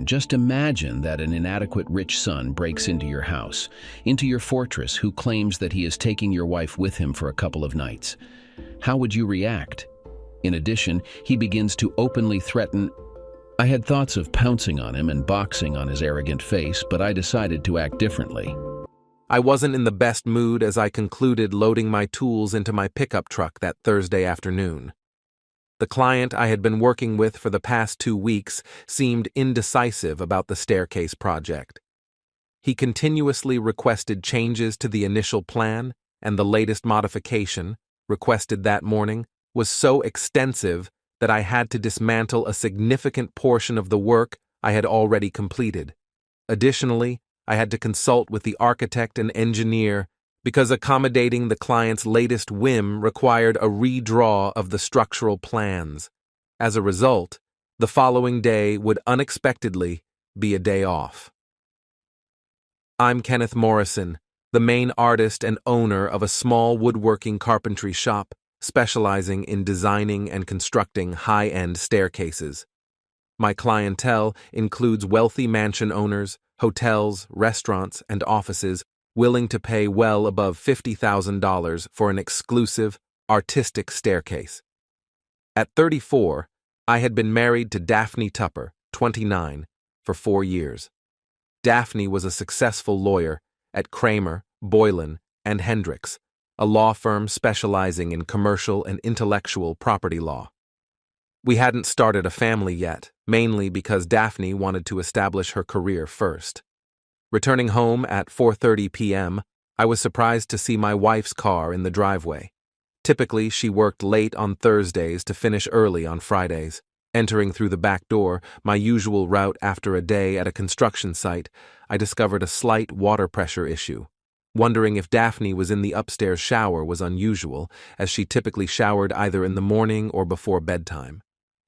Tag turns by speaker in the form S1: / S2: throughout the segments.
S1: Just imagine that an inadequate rich son breaks into your house, into your fortress, who claims that he is taking your wife with him for a couple of nights. How would you react? In addition, he begins to openly threaten. I had thoughts of pouncing on him and boxing on his arrogant face, but I decided to act differently.
S2: I wasn't in the best mood as I concluded loading my tools into my pickup truck that Thursday afternoon. The client I had been working with for the past 2 weeks seemed indecisive about the staircase project. He continuously requested changes to the initial plan, and the latest modification, requested that morning, was so extensive that I had to dismantle a significant portion of the work I had already completed. Additionally, I had to consult with the architect and engineer because accommodating the client's latest whim required a redraw of the structural plans. As a result, the following day would unexpectedly be a day off. I'm Kenneth Morrison, the main artist and owner of a small woodworking carpentry shop specializing in designing and constructing high-end staircases. My clientele includes wealthy mansion owners, hotels, restaurants, and offices willing to pay well above $50,000 for an exclusive, artistic staircase. At 34, I had been married to Daphne Tupper, 29, for 4 years. Daphne was a successful lawyer at Kramer, Boylan, and Hendricks, a law firm specializing in commercial and intellectual property law. We hadn't started a family yet, mainly because Daphne wanted to establish her career first. Returning home at 4:30 p.m., I was surprised to see my wife's car in the driveway. Typically, she worked late on Thursdays to finish early on Fridays. Entering through the back door, my usual route after a day at a construction site, I discovered a slight water pressure issue. Wondering if Daphne was in the upstairs shower was unusual, as she typically showered either in the morning or before bedtime.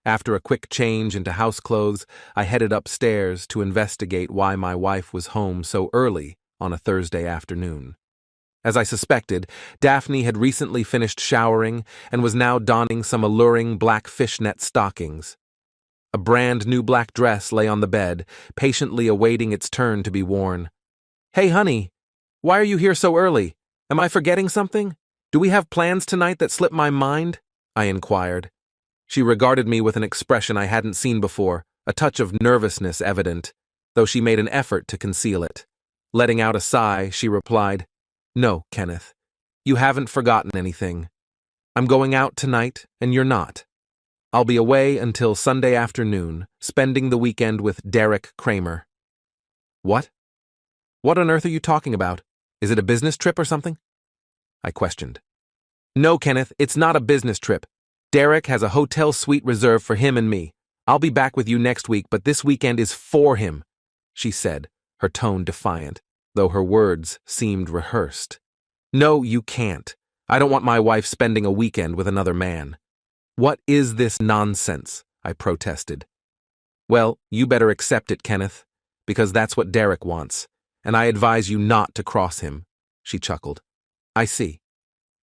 S2: After a quick change into house clothes, I headed upstairs to investigate why my wife was home so early on a Thursday afternoon. As I suspected, Daphne had recently finished showering and was now donning some alluring black fishnet stockings. A brand new black dress lay on the bed, patiently awaiting its turn to be worn. "Hey, honey, why are you here so early? Am I forgetting something? Do we have plans tonight that slipped my mind?" I inquired. She regarded me with an expression I hadn't seen before, a touch of nervousness evident, though she made an effort to conceal it. Letting out a sigh, she replied, "No, Kenneth, you haven't forgotten anything. I'm going out tonight, and you're not. I'll be away until Sunday afternoon, spending the weekend with Derek Kramer." "What? What on earth are you talking about? Is it a business trip or something?" I questioned. "No, Kenneth, it's not a business trip. Derek has a hotel suite reserved for him and me. I'll be back with you next week, but this weekend is for him," she said, her tone defiant, though her words seemed rehearsed. "No, you can't. I don't want my wife spending a weekend with another man." "What is this nonsense?" I protested. "Well, you better accept it, Kenneth, because that's what Derek wants, and I advise you not to cross him," she chuckled. "I see.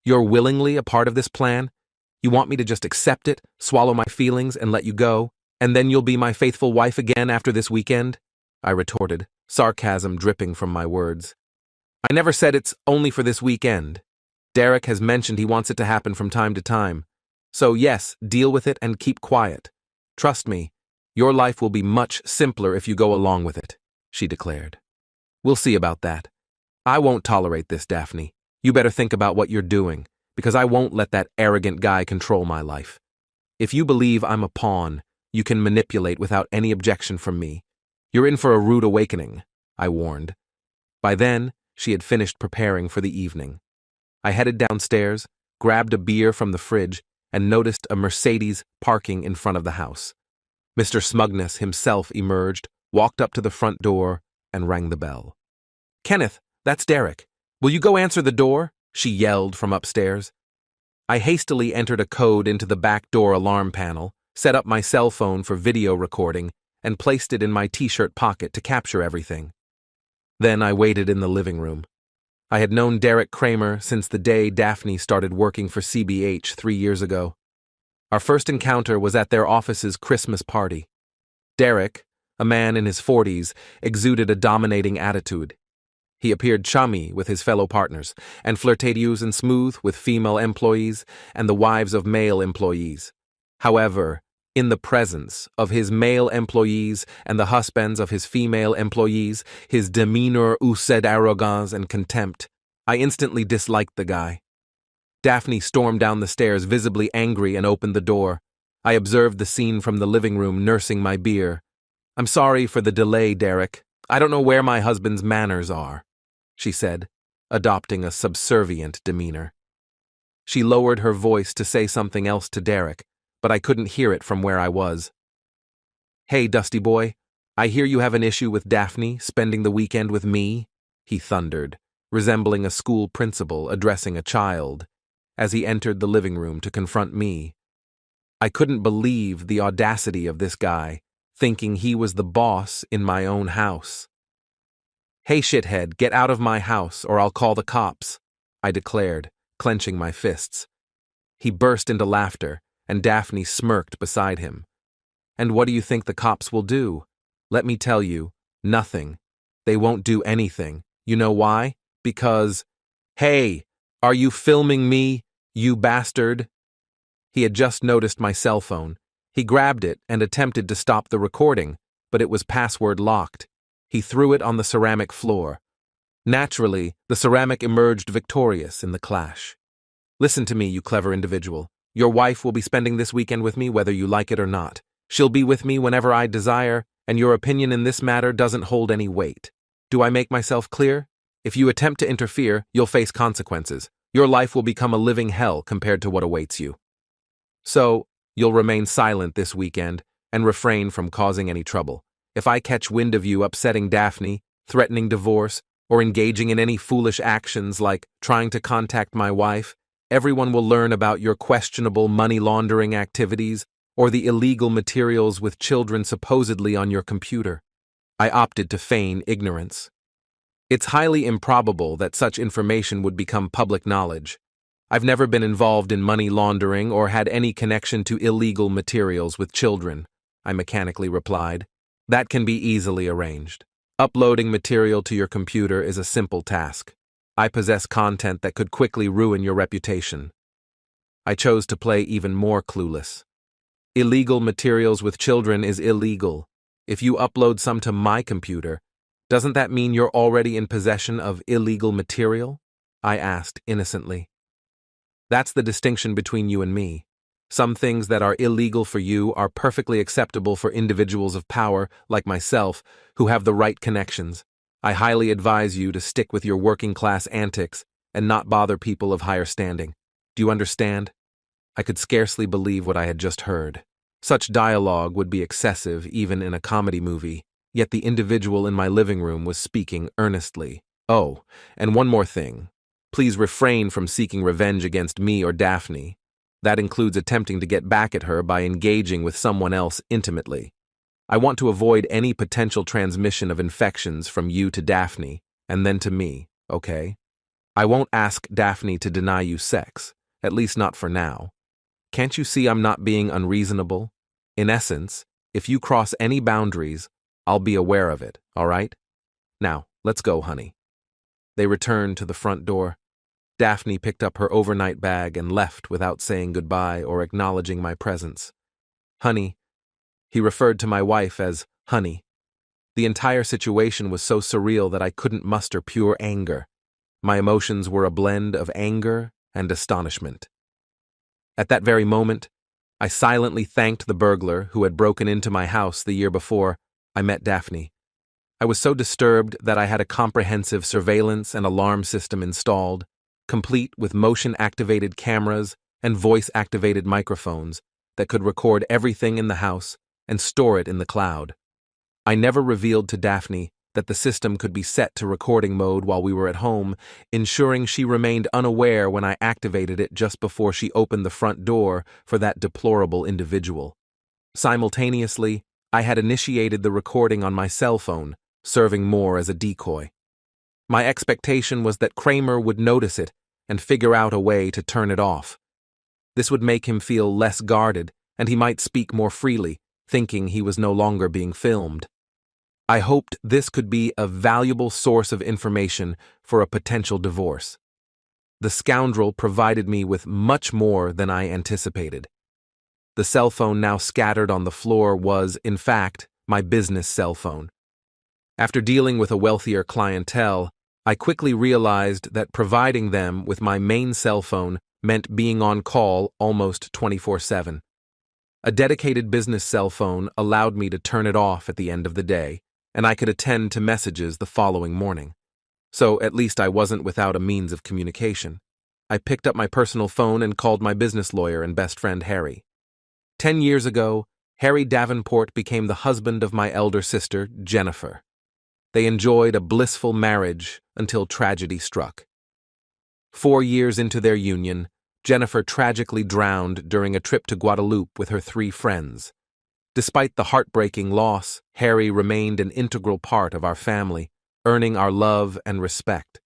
S2: You're willingly a part of this plan? You want me to just accept it, swallow my feelings, and let you go, and then you'll be my faithful wife again after this weekend?" I retorted, sarcasm dripping from my words. "I never said it's only for this weekend. Derek has mentioned he wants it to happen from time to time. So yes, deal with it and keep quiet. Trust me, your life will be much simpler if you go along with it," she declared. "We'll see about that. I won't tolerate this, Daphne. You better think about what you're doing, because I won't let that arrogant guy control my life. If you believe I'm a pawn, you can manipulate without any objection from me. You're in for a rude awakening," I warned. By then, she had finished preparing for the evening. I headed downstairs, grabbed a beer from the fridge, and noticed a Mercedes parking in front of the house. Mr. Smugness himself emerged, walked up to the front door, and rang the bell. "Kenneth, that's Derek. Will you go answer the door?" she yelled from upstairs. I hastily entered a code into the back door alarm panel, set up my cell phone for video recording, and placed it in my t-shirt pocket to capture everything. Then I waited in the living room. I had known Derek Kramer since the day Daphne started working for CBH 3 years ago. Our first encounter was at their office's Christmas party. Derek, a man in his 40s, exuded a dominating attitude. He appeared chummy with his fellow partners, and flirtatious and smooth with female employees and the wives of male employees. However, in the presence of his male employees and the husbands of his female employees, his demeanor oozed arrogance and contempt. I instantly disliked the guy. Daphne stormed down the stairs, visibly angry, and opened the door. I observed the scene from the living room, nursing my beer. "I'm sorry for the delay, Derek. I don't know where my husband's manners are," she said, adopting a subservient demeanor. She lowered her voice to say something else to Derek, but I couldn't hear it from where I was. "Hey, Dusty boy, I hear you have an issue with Daphne spending the weekend with me," he thundered, resembling a school principal addressing a child, as he entered the living room to confront me. I couldn't believe the audacity of this guy, thinking he was the boss in my own house. "Hey, shithead, get out of my house or I'll call the cops," I declared, clenching my fists. He burst into laughter, and Daphne smirked beside him. "And what do you think the cops will do? Let me tell you, nothing. They won't do anything. You know why? Because, hey, are you filming me, you bastard?" He had just noticed my cell phone. He grabbed it and attempted to stop the recording, but it was password locked. He threw it on the ceramic floor. Naturally, the ceramic emerged victorious in the clash. "Listen to me, you clever individual. Your wife will be spending this weekend with me whether you like it or not. She'll be with me whenever I desire, and your opinion in this matter doesn't hold any weight. Do I make myself clear? If you attempt to interfere, you'll face consequences. Your life will become a living hell compared to what awaits you. So, you'll remain silent this weekend and refrain from causing any trouble. If I catch wind of you upsetting Daphne, threatening divorce, or engaging in any foolish actions like trying to contact my wife, everyone will learn about your questionable money laundering activities or the illegal materials with children supposedly on your computer." I opted to feign ignorance. "It's highly improbable that such information would become public knowledge. I've never been involved in money laundering or had any connection to illegal materials with children," I mechanically replied. "That can be easily arranged. Uploading material to your computer is a simple task. I possess content that could quickly ruin your reputation." I chose to play even more clueless. Illegal materials with children is illegal. If you upload some to my computer, doesn't that mean you're already in possession of illegal material? I asked innocently. That's the distinction between you and me. Some things that are illegal for you are perfectly acceptable for individuals of power, like myself, who have the right connections. I highly advise you to stick with your working-class antics and not bother people of higher standing. Do you understand? I could scarcely believe what I had just heard. Such dialogue would be excessive even in a comedy movie, yet the individual in my living room was speaking earnestly. "Oh, and one more thing. Please refrain from seeking revenge against me or Daphne. That includes attempting to get back at her by engaging with someone else intimately. I want to avoid any potential transmission of infections from you to Daphne, and then to me, okay? I won't ask Daphne to deny you sex, at least not for now. Can't you see I'm not being unreasonable? In essence, if you cross any boundaries, I'll be aware of it, all right? Now, let's go, honey." They returned to the front door. Daphne picked up her overnight bag and left without saying goodbye or acknowledging my presence. "Honey," he referred to my wife as honey. The entire situation was so surreal that I couldn't muster pure anger. My emotions were a blend of anger and astonishment. At that very moment, I silently thanked the burglar who had broken into my house the year before I met Daphne. I was so disturbed that I had a comprehensive surveillance and alarm system installed, complete with motion-activated cameras and voice-activated microphones that could record everything in the house and store it in the cloud. I never revealed to Daphne that the system could be set to recording mode while we were at home, ensuring she remained unaware when I activated it just before she opened the front door for that deplorable individual. Simultaneously, I had initiated the recording on my cell phone, serving more as a decoy. My expectation was that Kramer would notice it and figure out a way to turn it off. This would make him feel less guarded, and he might speak more freely, thinking he was no longer being filmed. I hoped this could be a valuable source of information for a potential divorce. The scoundrel provided me with much more than I anticipated. The cell phone now scattered on the floor was, in fact, my business cell phone. After dealing with a wealthier clientele, I quickly realized that providing them with my main cell phone meant being on call almost 24/7. A dedicated business cell phone allowed me to turn it off at the end of the day, and I could attend to messages the following morning. So at least I wasn't without a means of communication. I picked up my personal phone and called my business lawyer and best friend Harry. 10 years ago, Harry Davenport became the husband of my elder sister, Jennifer. They enjoyed a blissful marriage until tragedy struck. 4 years into their union, Jennifer tragically drowned during a trip to Guadeloupe with her 3 friends. Despite the heartbreaking loss, Harry remained an integral part of our family, earning our love and respect.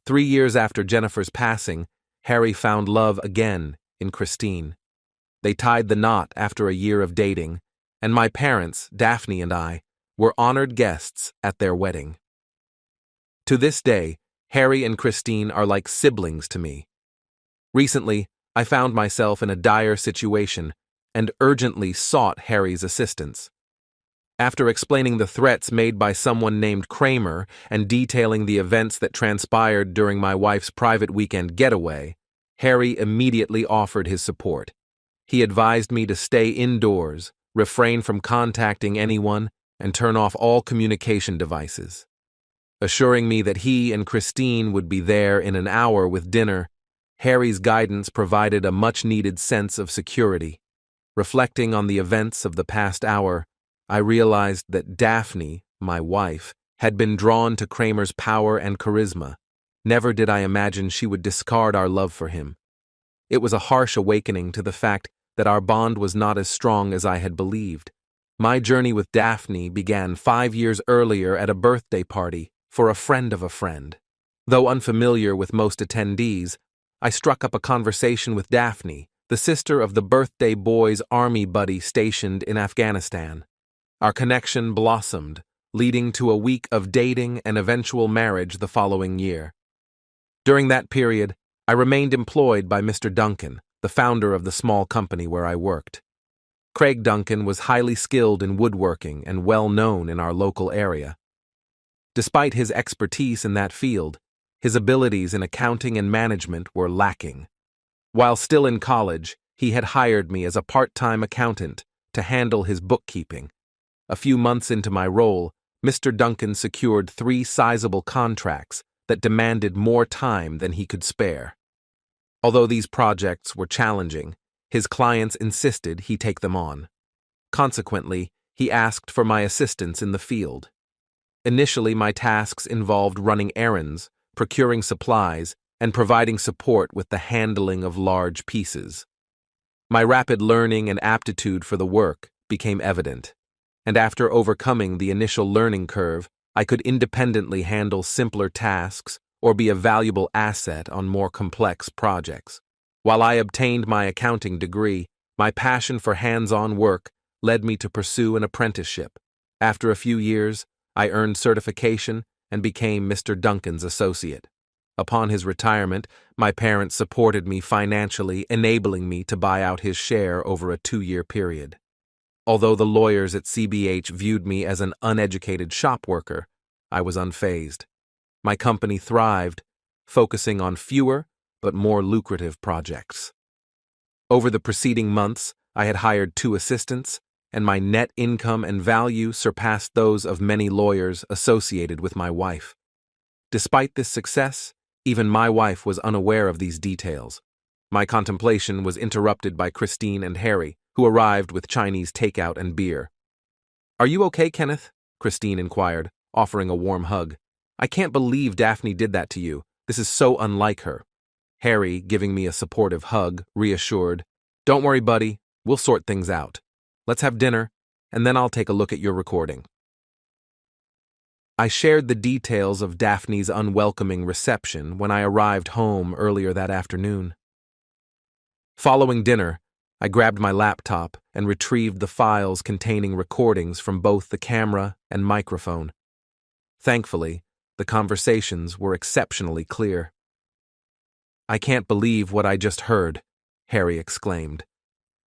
S2: 3 years after Jennifer's passing, Harry found love again in Christine. They tied the knot after a year of dating, and my parents, Daphne and I, were honored guests at their wedding. To this day, Harry and Christine are like siblings to me. Recently, I found myself in a dire situation and urgently sought Harry's assistance. After explaining the threats made by someone named Kramer and detailing the events that transpired during my wife's private weekend getaway, Harry immediately offered his support. He advised me to stay indoors, refrain from contacting anyone, and turn off all communication devices. Assuring me that he and Christine would be there in an hour with dinner, Harry's guidance provided a much-needed sense of security. Reflecting on the events of the past hour, I realized that Daphne, my wife, had been drawn to Kramer's power and charisma. Never did I imagine she would discard our love for him. It was a harsh awakening to the fact that our bond was not as strong as I had believed. My journey with Daphne began 5 years earlier at a birthday party for a friend of a friend. Though unfamiliar with most attendees, I struck up a conversation with Daphne, the sister of the birthday boy's army buddy stationed in Afghanistan. Our connection blossomed, leading to a week of dating and eventual marriage the following year. During that period, I remained employed by Mr. Duncan, the founder of the small company where I worked. Craig Duncan was highly skilled in woodworking and well known in our local area. Despite his expertise in that field, his abilities in accounting and management were lacking. While still in college, he had hired me as a part-time accountant to handle his bookkeeping. A few months into my role, Mr. Duncan secured 3 sizable contracts that demanded more time than he could spare. Although these projects were challenging, his clients insisted he take them on. Consequently, he asked for my assistance in the field. Initially, my tasks involved running errands, procuring supplies, and providing support with the handling of large pieces. My rapid learning and aptitude for the work became evident, and after overcoming the initial learning curve, I could independently handle simpler tasks or be a valuable asset on more complex projects. While I obtained my accounting degree, my passion for hands-on work led me to pursue an apprenticeship. After a few years, I earned certification and became Mr. Duncan's associate. Upon his retirement, my parents supported me financially, enabling me to buy out his share over a 2-year period. Although the lawyers at CBH viewed me as an uneducated shop worker, I was unfazed. My company thrived, focusing on fewer but more lucrative projects. Over the preceding months, I had hired 2 assistants, and my net income and value surpassed those of many lawyers associated with my wife. Despite this success, even my wife was unaware of these details. My contemplation was interrupted by Christine and Harry, who arrived with Chinese takeout and beer. "Are you okay, Kenneth?" Christine inquired, offering a warm hug. "I can't believe Daphne did that to you. This is so unlike her." Harry, giving me a supportive hug, reassured, "Don't worry, buddy. We'll sort things out. Let's have dinner, and then I'll take a look at your recording." I shared the details of Daphne's unwelcoming reception when I arrived home earlier that afternoon. Following dinner, I grabbed my laptop and retrieved the files containing recordings from both the camera and microphone. Thankfully, the conversations were exceptionally clear. "I can't believe what I just heard," Harry exclaimed.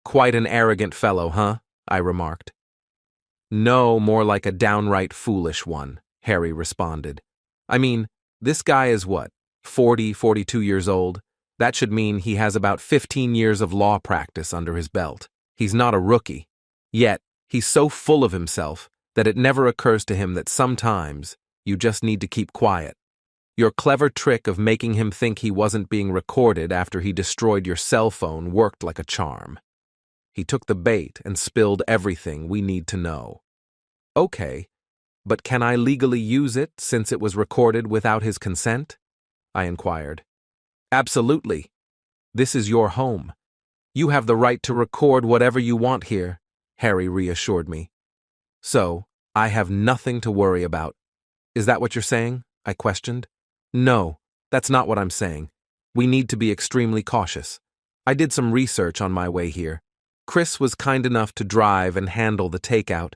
S2: "Quite an arrogant fellow, huh?" I remarked. "No, more like a downright foolish one," Harry responded. "I mean, this guy is what, 42 years old? That should mean he has about 15 years of law practice under his belt. He's not a rookie. Yet, he's so full of himself that it never occurs to him that sometimes you just need to keep quiet. Your clever trick of making him think he wasn't being recorded after he destroyed your cell phone worked like a charm. He took the bait and spilled everything we need to know." "Okay, but can I legally use it since it was recorded without his consent?" I inquired. "Absolutely. This is your home. You have the right to record whatever you want here," Harry reassured me. "So, I have nothing to worry about. Is that what you're saying?" I questioned. "No, that's not what I'm saying. We need to be extremely cautious. I did some research on my way here. Chris was kind enough to drive and handle the takeout.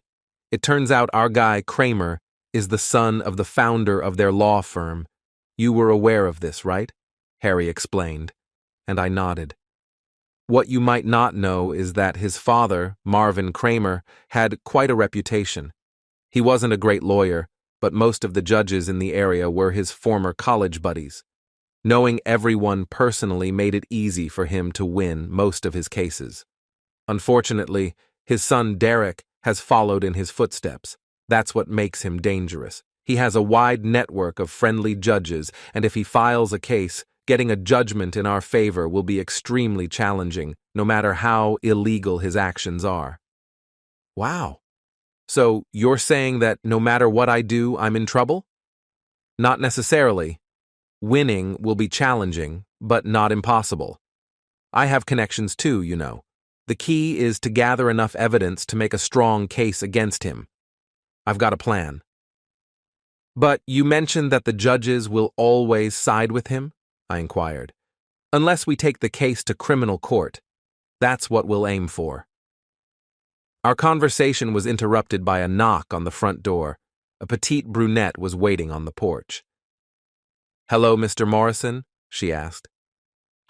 S2: It turns out our guy, Kramer, is the son of the founder of their law firm. You were aware of this, right?" Harry explained, and I nodded. "What you might not know is that his father, Marvin Kramer, had quite a reputation. He wasn't a great lawyer, but most of the judges in the area were his former college buddies. Knowing everyone personally made it easy for him to win most of his cases. Unfortunately, his son Derek has followed in his footsteps. That's what makes him dangerous. He has a wide network of friendly judges, and if he files a case, getting a judgment in our favor will be extremely challenging, no matter how illegal his actions are." "Wow. So you're saying that no matter what I do, I'm in trouble?" "Not necessarily. Winning will be challenging, but not impossible. I have connections too, you know. The key is to gather enough evidence to make a strong case against him. I've got a plan." "But you mentioned that the judges will always side with him?" I inquired. "Unless we take the case to criminal court. That's what we'll aim for." Our conversation was interrupted by a knock on the front door. A petite brunette was waiting on the porch. "Hello, Mr. Morrison?" she asked.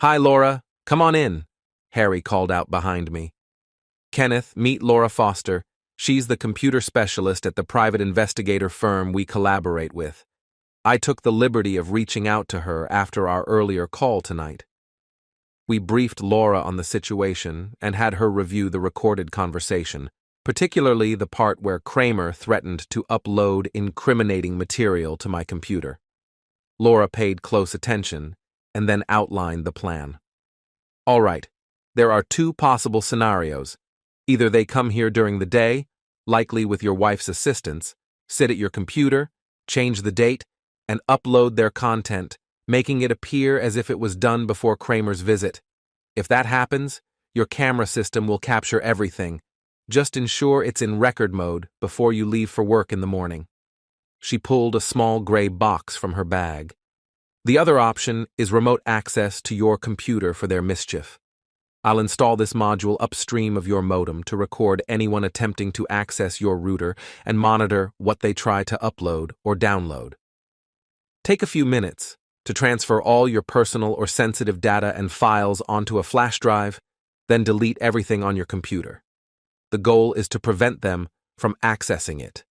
S2: "Hi, Laura. Come on in," Harry called out behind me. "Kenneth, meet Laura Foster. She's the computer specialist at the private investigator firm we collaborate with. I took the liberty of reaching out to her after our earlier call tonight." We briefed Laura on the situation and had her review the recorded conversation, particularly the part where Kramer threatened to upload incriminating material to my computer. Laura paid close attention and then outlined the plan. "All right, there are two possible scenarios. Either they come here during the day, likely with your wife's assistance, sit at your computer, change the date, and upload their content, making it appear as if it was done before Kramer's visit. If that happens, your camera system will capture everything. Just ensure it's in record mode before you leave for work in the morning." She pulled a small gray box from her bag. "The other option is remote access to your computer for their mischief. I'll install this module upstream of your modem to record anyone attempting to access your router and monitor what they try to upload or download. Take a few minutes to transfer all your personal or sensitive data and files onto a flash drive, then delete everything on your computer. The goal is to prevent them from accessing it.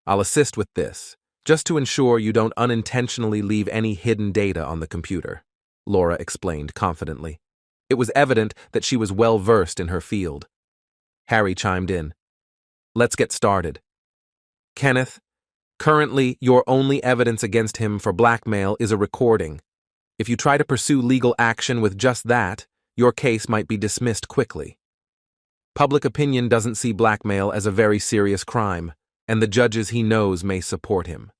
S2: I'll assist with this, just to ensure you don't unintentionally leave any hidden data on the computer," Laura explained confidently. It was evident that she was well versed in her field. Harry chimed in. "Let's get started. Kenneth, currently your only evidence against him for blackmail is a recording. If you try to pursue legal action with just that, your case might be dismissed quickly. Public opinion doesn't see blackmail as a very serious crime, and the judges he knows may support him.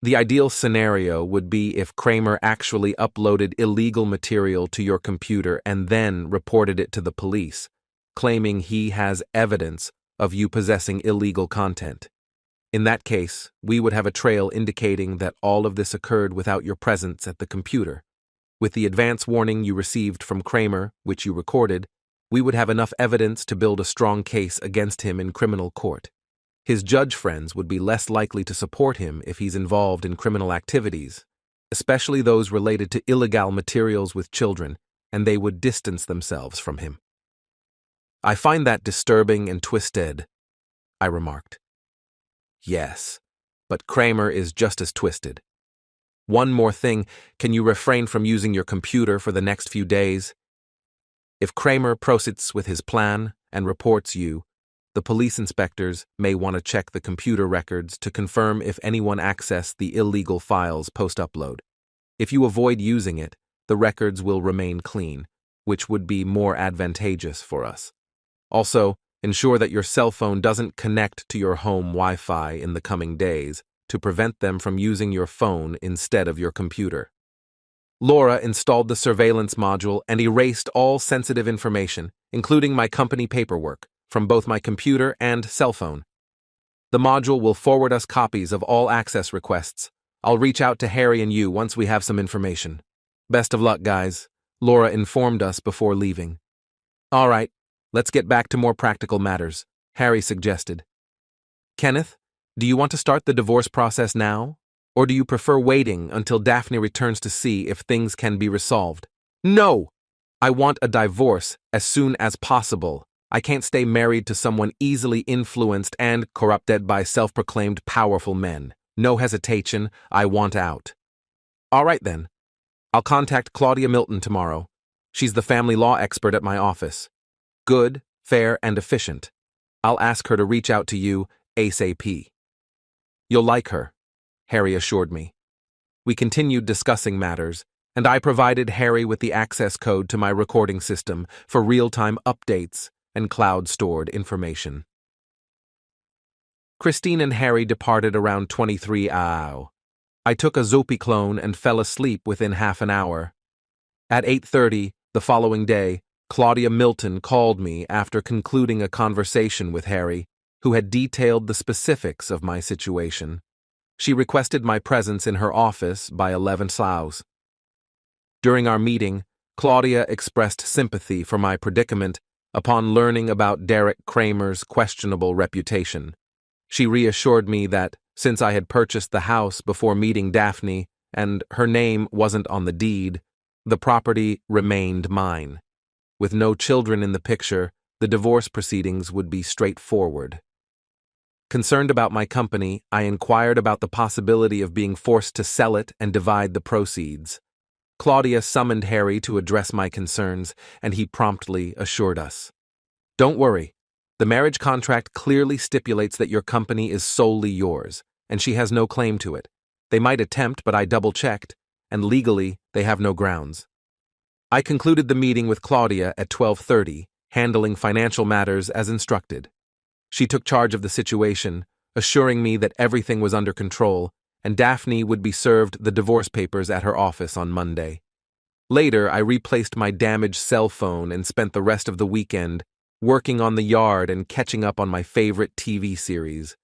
S2: The ideal scenario would be if Kramer actually uploaded illegal material to your computer and then reported it to the police, claiming he has evidence of you possessing illegal content. In that case, we would have a trail indicating that all of this occurred without your presence at the computer. With the advance warning you received from Kramer, which you recorded, We would have enough evidence to build a strong case against him in criminal court. His judge friends would be less likely to support him if he's involved in criminal activities, especially those related to illegal materials with children, and they would distance themselves from him. I find that disturbing and twisted, I remarked. Yes, but Kramer is just as twisted. One more thing, can you refrain from using your computer for the next few days? If Kramer proceeds with his plan and reports you, the police inspectors may want to check the computer records to confirm if anyone accessed the illegal files post-upload. If you avoid using it, the records will remain clean, which would be more advantageous for us. Also, ensure that your cell phone doesn't connect to your home Wi-Fi in the coming days to prevent them from using your phone instead of your computer. Laura installed the surveillance module and erased all sensitive information, including my company paperwork, from both my computer and cell phone. The module will forward us copies of all access requests. I'll reach out to Harry and you once we have some information. Best of luck, guys, Laura informed us before leaving. All right, let's get back to more practical matters, Harry suggested. Kenneth, do you want to start the divorce process now? Or do you prefer waiting until Daphne returns to see if things can be resolved? No! I want a divorce as soon as possible. I can't stay married to someone easily influenced and corrupted by self-proclaimed powerful men. No hesitation, I want out. All right then. I'll contact Claudia Milton tomorrow. She's the family law expert at my office. Good, fair, and efficient. I'll ask her to reach out to you ASAP. You'll like her, Harry assured me. We continued discussing matters, and I provided Harry with the access code to my recording system for real-time updates and cloud-stored information. Christine and Harry departed around 23 AU. I took a Zopiclone and fell asleep within half an hour. At 8:30 the following day, Claudia Milton called me after concluding a conversation with Harry, who had detailed the specifics of my situation. She requested my presence in her office by 11 SAUs. During our meeting, Claudia expressed sympathy for my predicament upon learning about Derek Kramer's questionable reputation. She reassured me that, since I had purchased the house before meeting Daphne and her name wasn't on the deed, the property remained mine. With no children in the picture, the divorce proceedings would be straightforward. Concerned about my company, I inquired about the possibility of being forced to sell it and divide the proceeds. Claudia summoned Harry to address my concerns, and he promptly assured us. Don't worry. The marriage contract clearly stipulates that your company is solely yours, and she has no claim to it. They might attempt, but I double-checked, and legally, they have no grounds. I concluded the meeting with Claudia at 12:30, handling financial matters as instructed. She took charge of the situation, assuring me that everything was under control, and Daphne would be served the divorce papers at her office on Monday. Later, I replaced my damaged cell phone and spent the rest of the weekend working on the yard and catching up on my favorite TV series.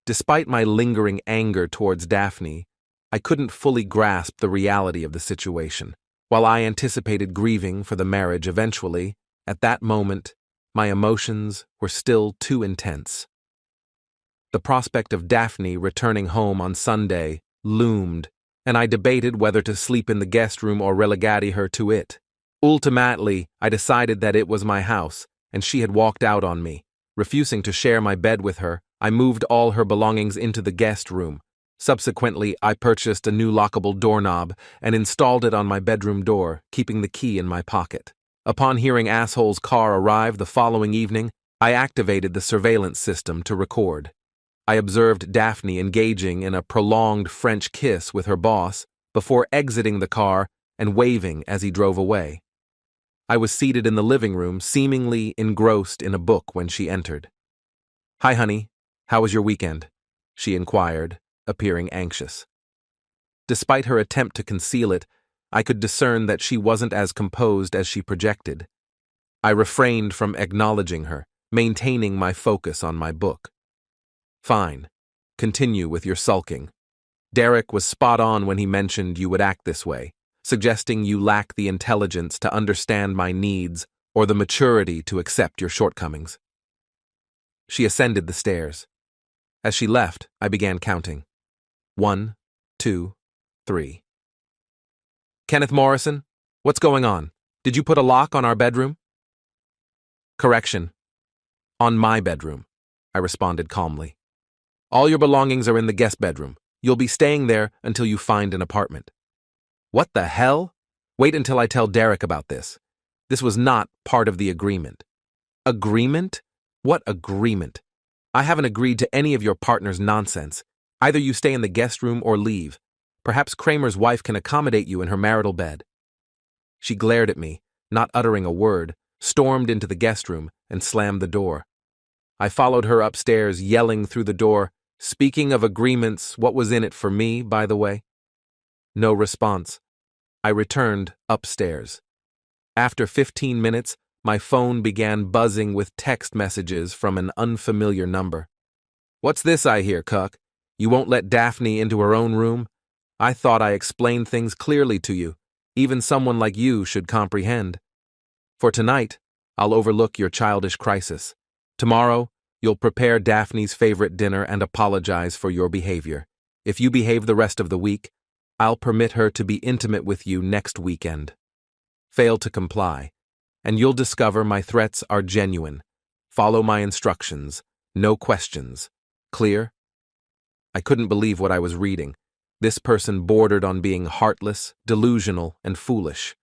S2: Despite my lingering anger towards Daphne, I couldn't fully grasp the reality of the situation. While I anticipated grieving for the marriage eventually, at that moment, my emotions were still too intense. The prospect of Daphne returning home on Sunday loomed, and I debated whether to sleep in the guest room or relegate her to it. Ultimately, I decided that it was my house, and she had walked out on me. Refusing to share my bed with her, I moved all her belongings into the guest room. Subsequently, I purchased a new lockable doorknob and installed it on my bedroom door, keeping the key in my pocket. Upon hearing Asshole's car arrive the following evening, I activated the surveillance system to record. I observed Daphne engaging in a prolonged French kiss with her boss before exiting the car and waving as he drove away. I was seated in the living room, seemingly engrossed in a book when she entered. "Hi, honey. How was your weekend?" she inquired, appearing anxious. Despite her attempt to conceal it, I could discern that she wasn't as composed as she projected. I refrained from acknowledging her, maintaining my focus on my book. "Fine. Continue with your sulking. Derek was spot on when he mentioned you would act this way, suggesting you lack the intelligence to understand my needs or the maturity to accept your shortcomings. She ascended the stairs. As she left, I began counting. 1, 2, 3. Kenneth Morrison, what's going on? Did you put a lock on our bedroom? Correction. On my bedroom, I responded calmly. All your belongings are in the guest bedroom. You'll be staying there until you find an apartment. What the hell? Wait until I tell Derek about this. This was not part of the agreement. Agreement? What agreement? I haven't agreed to any of your partner's nonsense. Either you stay in the guest room or leave. Perhaps Kramer's wife can accommodate you in her marital bed. She glared at me, not uttering a word, stormed into the guest room, and slammed the door. I followed her upstairs, yelling through the door, "Speaking of agreements, what was in it for me, by the way?" No response. I returned upstairs. After 15 minutes, my phone began buzzing with text messages from an unfamiliar number. What's this I hear, Cuck? You won't let Daphne into her own room? I thought I explained things clearly to you. Even someone like you should comprehend. For tonight, I'll overlook your childish crisis. Tomorrow, you'll prepare Daphne's favorite dinner and apologize for your behavior. If you behave the rest of the week, I'll permit her to be intimate with you next weekend. Fail to comply, and you'll discover my threats are genuine. Follow my instructions. No questions. Clear? I couldn't believe what I was reading. This person bordered on being heartless, delusional, and foolish.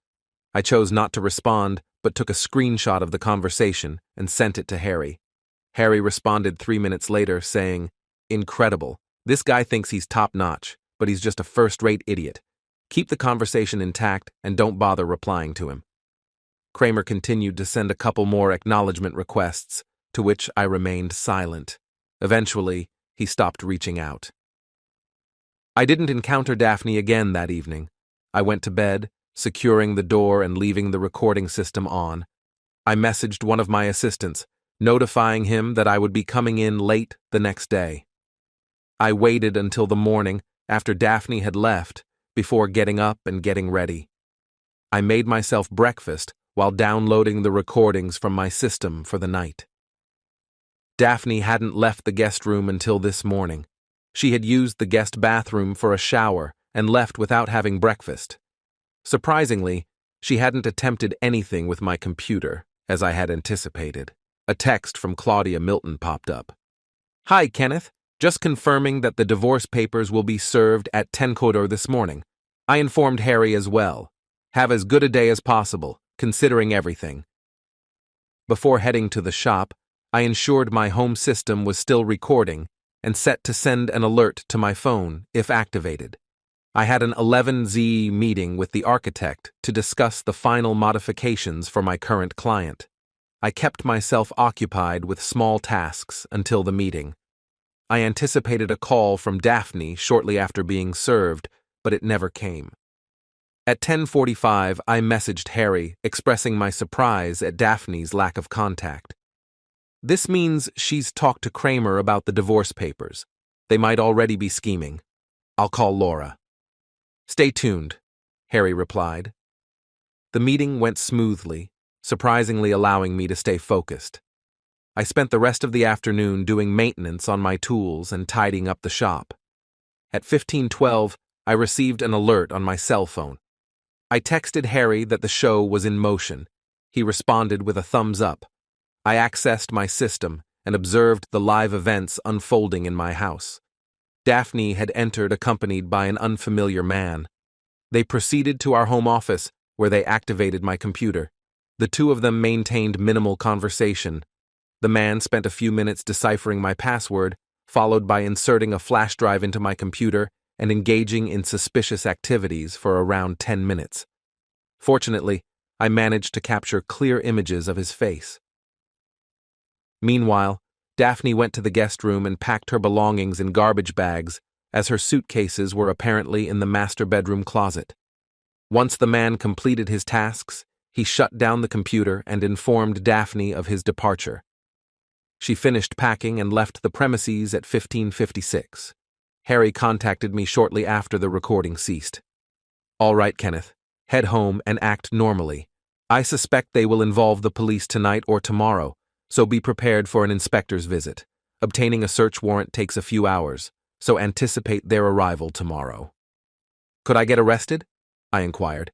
S2: I chose not to respond, but took a screenshot of the conversation and sent it to Harry. Harry responded 3 minutes later, saying, "Incredible. This guy thinks he's top-notch, but he's just a first-rate idiot. Keep the conversation intact and don't bother replying to him." Kramer continued to send a couple more acknowledgement requests, to which I remained silent. Eventually, he stopped reaching out. I didn't encounter Daphne again that evening. I went to bed, securing the door and leaving the recording system on. I messaged one of my assistants, notifying him that I would be coming in late the next day. I waited until the morning, after Daphne had left, before getting up and getting ready. I made myself breakfast while downloading the recordings from my system for the night. Daphne hadn't left the guest room until this morning. She had used the guest bathroom for a shower and left without having breakfast. Surprisingly, she hadn't attempted anything with my computer, as I had anticipated. A text from Claudia Milton popped up. "Hi, Kenneth. Just confirming that the divorce papers will be served at 10 Kodor this morning. I informed Harry as well. Have as good a day as possible, considering everything." Before heading to the shop, I ensured my home system was still recording and set to send an alert to my phone if activated. I had an 11Z meeting with the architect to discuss the final modifications for my current client. I kept myself occupied with small tasks until the meeting. I anticipated a call from Daphne shortly after being served, but it never came. At 10:45, I messaged Harry, expressing my surprise at Daphne's lack of contact. This means she's talked to Kramer about the divorce papers. They might already be scheming. I'll call Laura. "Stay tuned," Harry replied. The meeting went smoothly, surprisingly allowing me to stay focused. I spent the rest of the afternoon doing maintenance on my tools and tidying up the shop. At 15:12, I received an alert on my cell phone. I texted Harry that the show was in motion. He responded with a thumbs up. I accessed my system and observed the live events unfolding in my house. Daphne had entered accompanied by an unfamiliar man. They proceeded to our home office, where they activated my computer. The two of them maintained minimal conversation. The man spent a few minutes deciphering my password, followed by inserting a flash drive into my computer and engaging in suspicious activities for around 10 minutes. Fortunately, I managed to capture clear images of his face. Meanwhile, Daphne went to the guest room and packed her belongings in garbage bags, as her suitcases were apparently in the master bedroom closet. Once the man completed his tasks, he shut down the computer and informed Daphne of his departure. She finished packing and left the premises at 15:56. Harry contacted me shortly after the recording ceased. "All right, Kenneth. Head home and act normally. I suspect they will involve the police tonight or tomorrow, so be prepared for an inspector's visit. Obtaining a search warrant takes a few hours, so anticipate their arrival tomorrow. Could I get arrested? I inquired.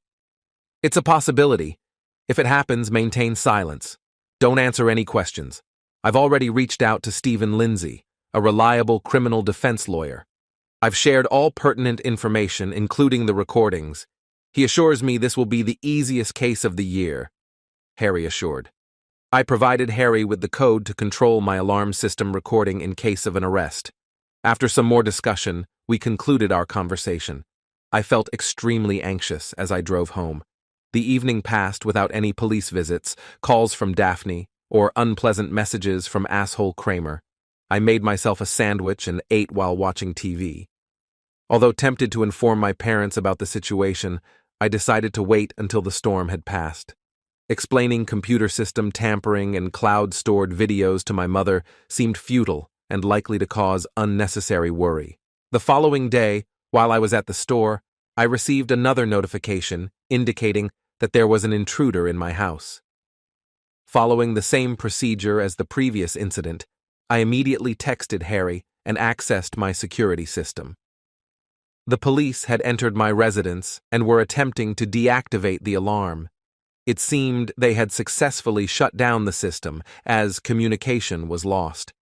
S2: It's a possibility. If it happens, maintain silence. Don't answer any questions. I've already reached out to Stephen Lindsay, a reliable criminal defense lawyer. I've shared all pertinent information, including the recordings. He assures me this will be the easiest case of the year, Harry assured. I provided Harry with the code to control my alarm system recording in case of an arrest. After some more discussion, we concluded our conversation. I felt extremely anxious as I drove home. The evening passed without any police visits, calls from Daphne, or unpleasant messages from asshole Kramer. I made myself a sandwich and ate while watching TV. Although tempted to inform my parents about the situation, I decided to wait until the storm had passed. Explaining computer system tampering and cloud-stored videos to my mother seemed futile and likely to cause unnecessary worry. The following day, while I was at the store, I received another notification indicating that there was an intruder in my house. Following the same procedure as the previous incident, I immediately texted Harry and accessed my security system. The police had entered my residence and were attempting to deactivate the alarm. It seemed they had successfully shut down the system as communication was lost.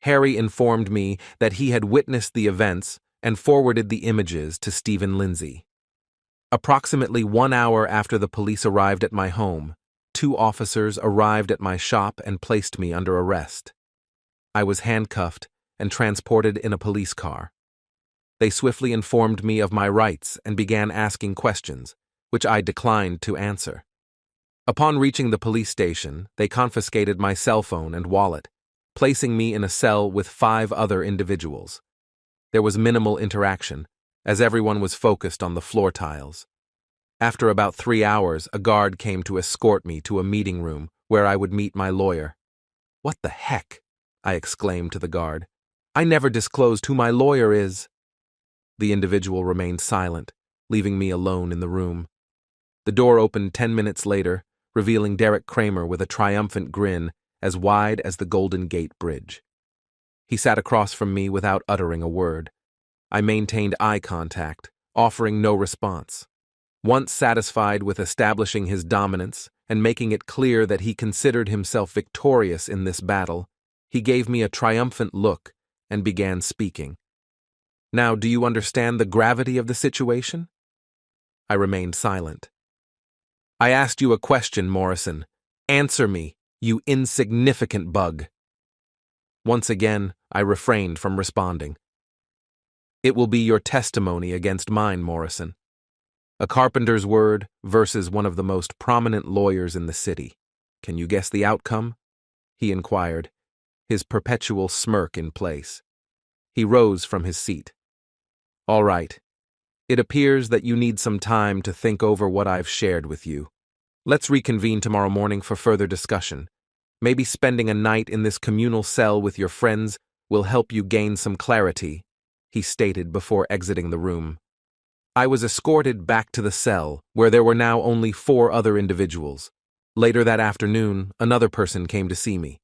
S2: Harry informed me that he had witnessed the events and forwarded the images to Stephen Lindsay. Approximately 1 hour after the police arrived at my home, 2 officers arrived at my shop and placed me under arrest. I was handcuffed and transported in a police car. They swiftly informed me of my rights and began asking questions, which I declined to answer. Upon reaching the police station, they confiscated my cell phone and wallet, placing me in a cell with 5 other individuals. There was minimal interaction, as everyone was focused on the floor tiles. After about 3 hours, a guard came to escort me to a meeting room where I would meet my lawyer. "What the heck?" I exclaimed to the guard. "I never disclosed who my lawyer is." The individual remained silent, leaving me alone in the room. The door opened 10 minutes later, revealing Derek Kramer with a triumphant grin as wide as the Golden Gate Bridge. He sat across from me without uttering a word. I maintained eye contact, offering no response. Once satisfied with establishing his dominance and making it clear that he considered himself victorious in this battle, he gave me a triumphant look and began speaking. "Now, do you understand the gravity of the situation?" I remained silent. "I asked you a question, Morrison. Answer me, you insignificant bug." Once again, I refrained from responding. "It will be your testimony against mine, Morrison. A carpenter's word versus one of the most prominent lawyers in the city. Can you guess the outcome?" he inquired, his perpetual smirk in place. He rose from his seat. "All right. It appears that you need some time to think over what I've shared with you. Let's reconvene tomorrow morning for further discussion. Maybe spending a night in this communal cell with your friends will help you gain some clarity," he stated before exiting the room. I was escorted back to the cell, where there were now only 4 other individuals. Later that afternoon, another person came to see me.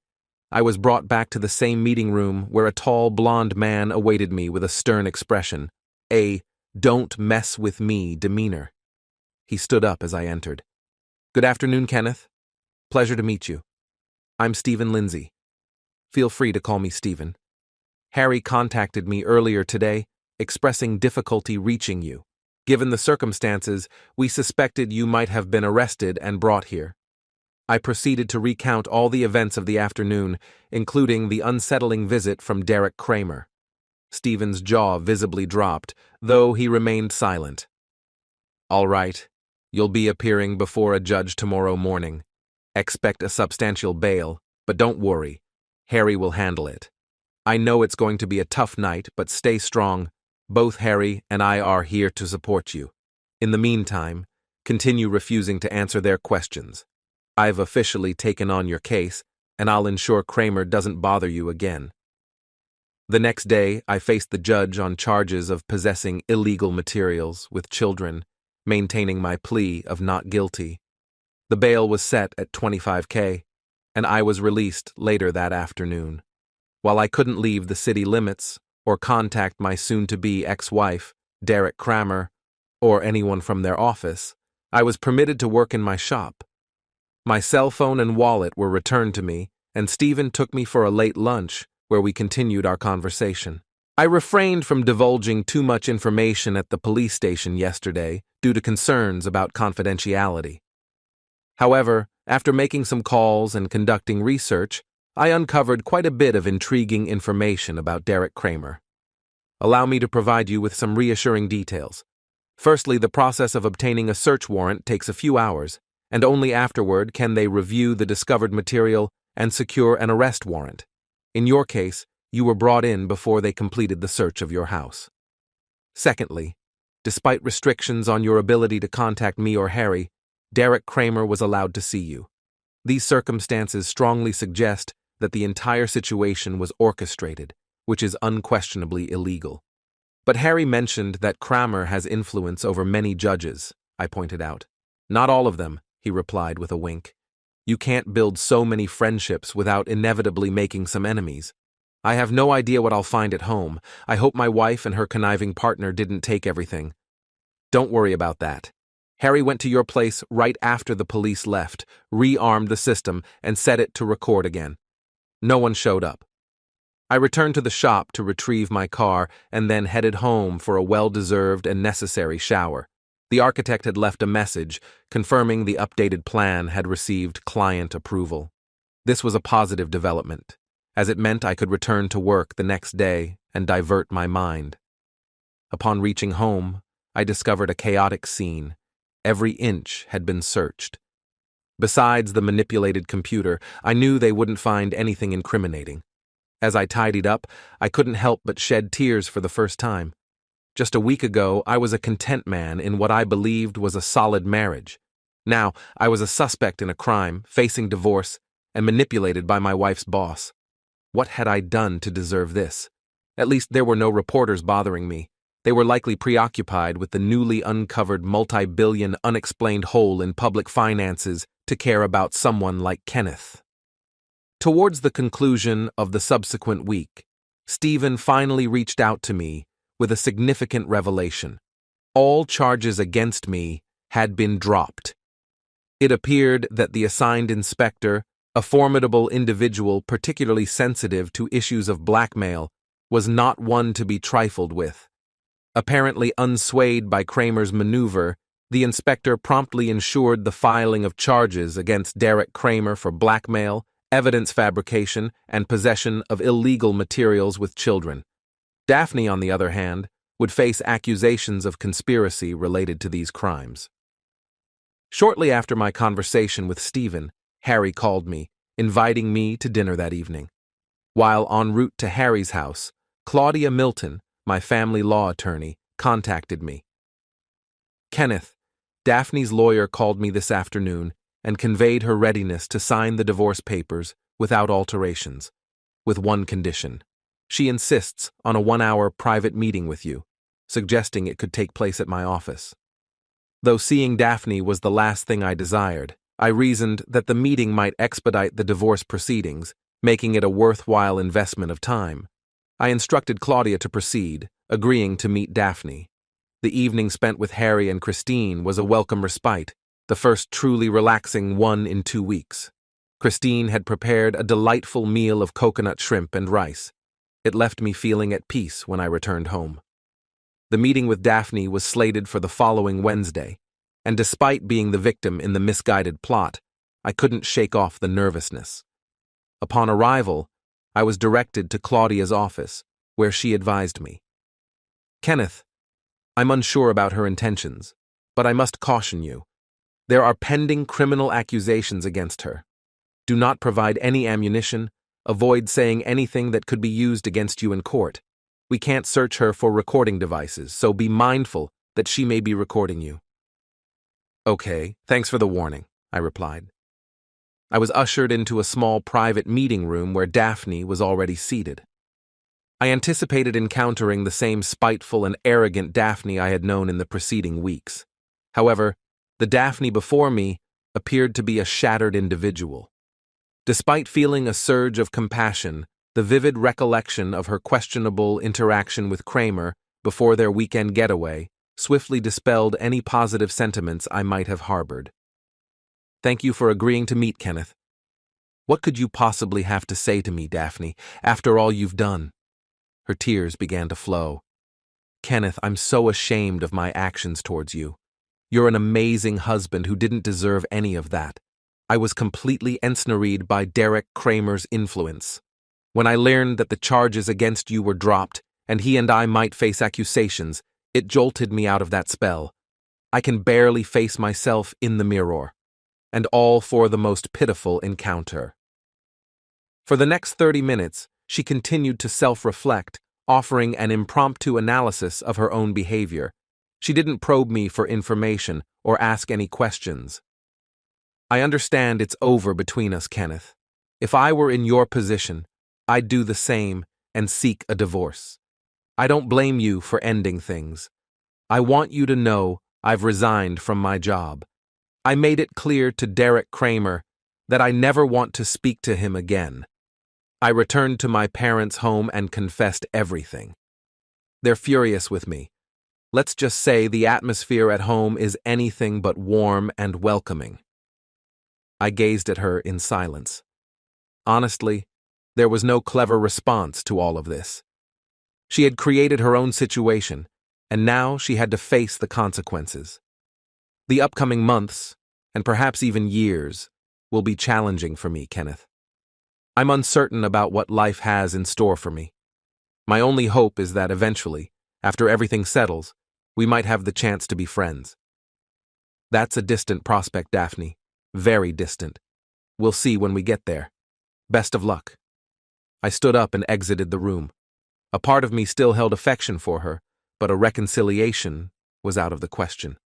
S2: I was brought back to the same meeting room where a tall, blond man awaited me with a stern expression, a "don't mess with me" demeanor. He stood up as I entered. "Good afternoon, Kenneth. Pleasure to meet you. I'm Stephen Lindsay. Feel free to call me Stephen. Harry contacted me earlier today, expressing difficulty reaching you. Given the circumstances, we suspected you might have been arrested and brought here." I proceeded to recount all the events of the afternoon, including the unsettling visit from Derek Kramer. Stephen's jaw visibly dropped, though he remained silent. "All right. You'll be appearing before a judge tomorrow morning. Expect a substantial bail, but don't worry. Harry will handle it. I know it's going to be a tough night, but stay strong. Both Harry and I are here to support you. In the meantime, continue refusing to answer their questions. I've officially taken on your case, and I'll ensure Kramer doesn't bother you again." The next day, I faced the judge on charges of possessing illegal materials with children, maintaining my plea of not guilty. The bail was set at $25K, and I was released later that afternoon. While I couldn't leave the city limits or contact my soon-to-be ex-wife, Derek Kramer, or anyone from their office, I was permitted to work in my shop. My cell phone and wallet were returned to me, and Stephen took me for a late lunch where we continued our conversation. I refrained from divulging too much information at the police station yesterday due to concerns about confidentiality. However, after making some calls and conducting research, I uncovered quite a bit of intriguing information about Derek Kramer. Allow me to provide you with some reassuring details. Firstly, the process of obtaining a search warrant takes a few hours, and only afterward can they review the discovered material and secure an arrest warrant. In your case, you were brought in before they completed the search of your house. Secondly, despite restrictions on your ability to contact me or Harry, Derek Kramer was allowed to see you. These circumstances strongly suggest that the entire situation was orchestrated, which is unquestionably illegal. But Harry mentioned that Kramer has influence over many judges, I pointed out. Not all of them, he replied with a wink. You can't build so many friendships without inevitably making some enemies. I have no idea what I'll find at home. I hope my wife and her conniving partner didn't take everything. Don't worry about that. Harry went to your place right after the police left, rearmed the system, and set it to record again. No one showed up. I returned to the shop to retrieve my car and then headed home for a well-deserved and necessary shower. The architect had left a message confirming the updated plan had received client approval. This was a positive development, as it meant I could return to work the next day and divert my mind. Upon reaching home, I discovered a chaotic scene. Every inch had been searched. Besides the manipulated computer, I knew they wouldn't find anything incriminating. As I tidied up, I couldn't help but shed tears for the first time. Just a week ago, I was a content man in what I believed was a solid marriage. Now, I was a suspect in a crime, facing divorce, and manipulated by my wife's boss. What had I done to deserve this? At least there were no reporters bothering me. They were likely preoccupied with the newly uncovered multi-billion unexplained hole in public finances to care about someone like Kenneth. Towards the conclusion of the subsequent week, Stephen finally reached out to me with a significant revelation. All charges against me had been dropped. It appeared that the assigned inspector, a formidable individual particularly sensitive to issues of blackmail, was not one to be trifled with. Apparently unswayed by Kramer's maneuver, the inspector promptly ensured the filing of charges against Derek Kramer for blackmail, evidence fabrication, and possession of illegal materials with children. Daphne, on the other hand, would face accusations of conspiracy related to these crimes. Shortly after my conversation with Stephen, Harry called me, inviting me to dinner that evening. While en route to Harry's house, Claudia Milton, my family law attorney, contacted me. Kenneth, Daphne's lawyer called me this afternoon and conveyed her readiness to sign the divorce papers without alterations, with one condition. She insists on a 1-hour private meeting with you, suggesting it could take place at my office. Though seeing Daphne was the last thing I desired, I reasoned that the meeting might expedite the divorce proceedings, making it a worthwhile investment of time. I instructed Claudia to proceed, agreeing to meet Daphne. The evening spent with Harry and Christine was a welcome respite, the first truly relaxing one in 2 weeks. Christine had prepared a delightful meal of coconut shrimp and rice. It left me feeling at peace when I returned home. The meeting with Daphne was slated for the following Wednesday, and despite being the victim in the misguided plot, I couldn't shake off the nervousness. Upon arrival, I was directed to Claudia's office, where she advised me. Kenneth, I'm unsure about her intentions, but I must caution you. There are pending criminal accusations against her. Do not provide any ammunition. Avoid saying anything that could be used against you in court. We can't search her for recording devices, so be mindful that she may be recording you. Okay, thanks for the warning, I replied. I was ushered into a small private meeting room where Daphne was already seated. I anticipated encountering the same spiteful and arrogant Daphne I had known in the preceding weeks. However, the Daphne before me appeared to be a shattered individual. Despite feeling a surge of compassion, the vivid recollection of her questionable interaction with Kramer before their weekend getaway swiftly dispelled any positive sentiments I might have harbored. "Thank you for agreeing to meet, Kenneth. What could you possibly have to say to me, Daphne, after all you've done?" Her tears began to flow. "Kenneth, I'm so ashamed of my actions towards you. You're an amazing husband who didn't deserve any of that. I was completely ensnared by Derek Kramer's influence. When I learned that the charges against you were dropped, and he and I might face accusations, it jolted me out of that spell. I can barely face myself in the mirror. And all for the most pitiful encounter." For the next 30 minutes, she continued to self-reflect, offering an impromptu analysis of her own behavior. She didn't probe me for information or ask any questions. "I understand it's over between us, Kenneth. If I were in your position, I'd do the same and seek a divorce. I don't blame you for ending things. I want you to know I've resigned from my job. I made it clear to Derek Kramer that I never want to speak to him again. I returned to my parents' home and confessed everything. They're furious with me. Let's just say the atmosphere at home is anything but warm and welcoming." I gazed at her in silence. Honestly, there was no clever response to all of this. She had created her own situation, and now she had to face the consequences. The upcoming months, and perhaps even years, will be challenging for me, Kenneth. I'm uncertain about what life has in store for me. My only hope is that eventually, after everything settles, we might have the chance to be friends. That's a distant prospect, Daphne. Very distant. We'll see when we get there. Best of luck. I stood up and exited the room. A part of me still held affection for her, but a reconciliation was out of the question.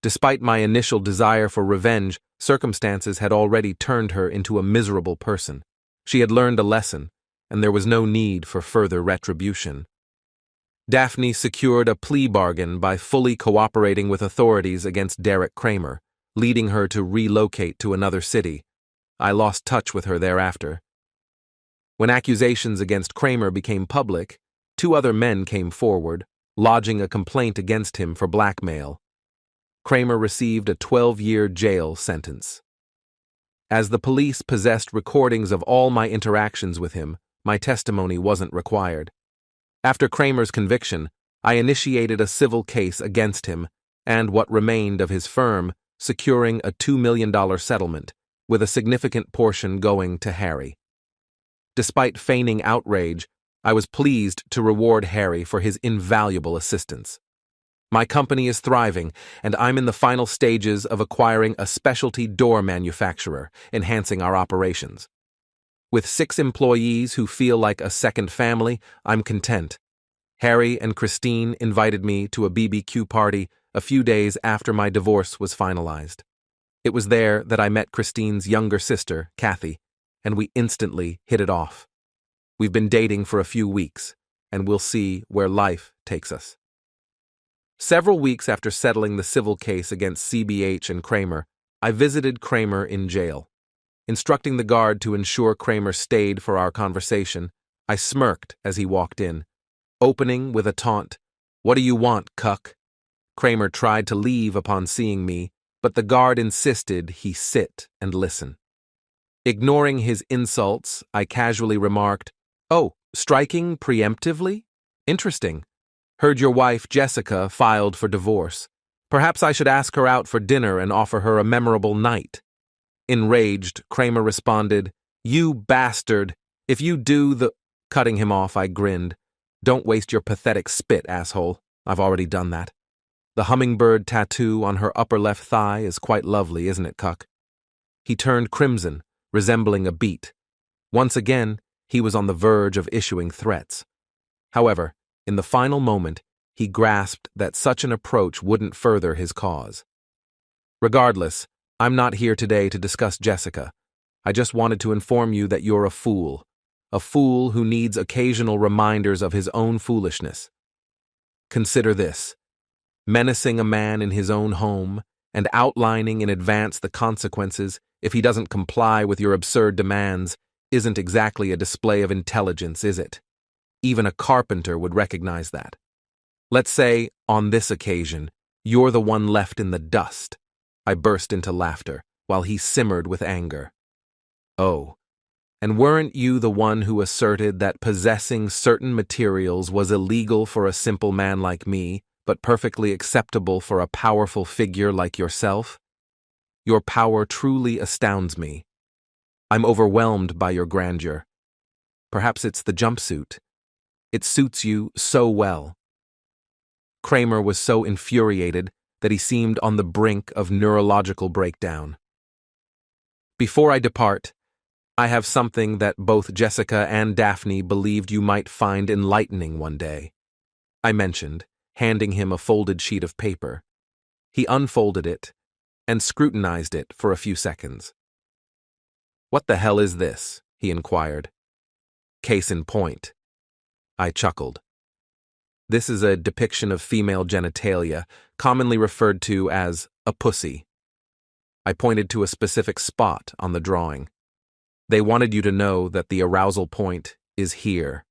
S2: Despite my initial desire for revenge, circumstances had already turned her into a miserable person. She had learned a lesson, and there was no need for further retribution. Daphne secured a plea bargain by fully cooperating with authorities against Derek Kramer, leading her to relocate to another city. I lost touch with her thereafter. When accusations against Kramer became public, 2 other men came forward, lodging a complaint against him for blackmail. Kramer received a 12-year jail sentence. As the police possessed recordings of all my interactions with him, my testimony wasn't required. After Kramer's conviction, I initiated a civil case against him and what remained of his firm, securing a $2 million settlement, with a significant portion going to Harry. Despite feigning outrage, I was pleased to reward Harry for his invaluable assistance. My company is thriving, and I'm in the final stages of acquiring a specialty door manufacturer, enhancing our operations. With 6 employees who feel like a second family, I'm content. Harry and Christine invited me to a BBQ party a few days after my divorce was finalized. It was there that I met Christine's younger sister, Kathy, and we instantly hit it off. We've been dating for a few weeks, and we'll see where life takes us. Several weeks after settling the civil case against CBH and Kramer, I visited Kramer in jail. Instructing the guard to ensure Kramer stayed for our conversation, I smirked as he walked in, opening with a taunt, "What do you want, cuck?" Kramer tried to leave upon seeing me, but the guard insisted he sit and listen. Ignoring his insults, I casually remarked, "Oh, striking preemptively? Interesting. Heard your wife, Jessica, filed for divorce. Perhaps I should ask her out for dinner and offer her a memorable night." Enraged, Kramer responded, "You bastard! If you do the—" Cutting him off, I grinned. "Don't waste your pathetic spit, asshole. I've already done that. The hummingbird tattoo on her upper left thigh is quite lovely, isn't it, cuck?" He turned crimson, resembling a beet. Once again, he was on the verge of issuing threats. However, in the final moment, he grasped that such an approach wouldn't further his cause. "Regardless, I'm not here today to discuss Jessica. I just wanted to inform you that you're a fool who needs occasional reminders of his own foolishness. Consider this. Menacing a man in his own home and outlining in advance the consequences if he doesn't comply with your absurd demands isn't exactly a display of intelligence, is it? Even a carpenter would recognize that. Let's say, on this occasion, you're the one left in the dust. I burst into laughter, while he simmered with anger. Oh, and weren't you the one who asserted that possessing certain materials was illegal for a simple man like me, but perfectly acceptable for a powerful figure like yourself? Your power truly astounds me. I'm overwhelmed by your grandeur. Perhaps it's the jumpsuit. It suits you so well. Kramer was so infuriated that he seemed on the brink of neurological breakdown. Before I depart, I have something that both Jessica and Daphne believed you might find enlightening one day, I mentioned, handing him a folded sheet of paper. He unfolded it and scrutinized it for a few seconds. "What the hell is this?" he inquired. "Case in point." I chuckled. "This is a depiction of female genitalia, commonly referred to as a pussy." I pointed to a specific spot on the drawing. "They wanted you to know that the arousal point is here."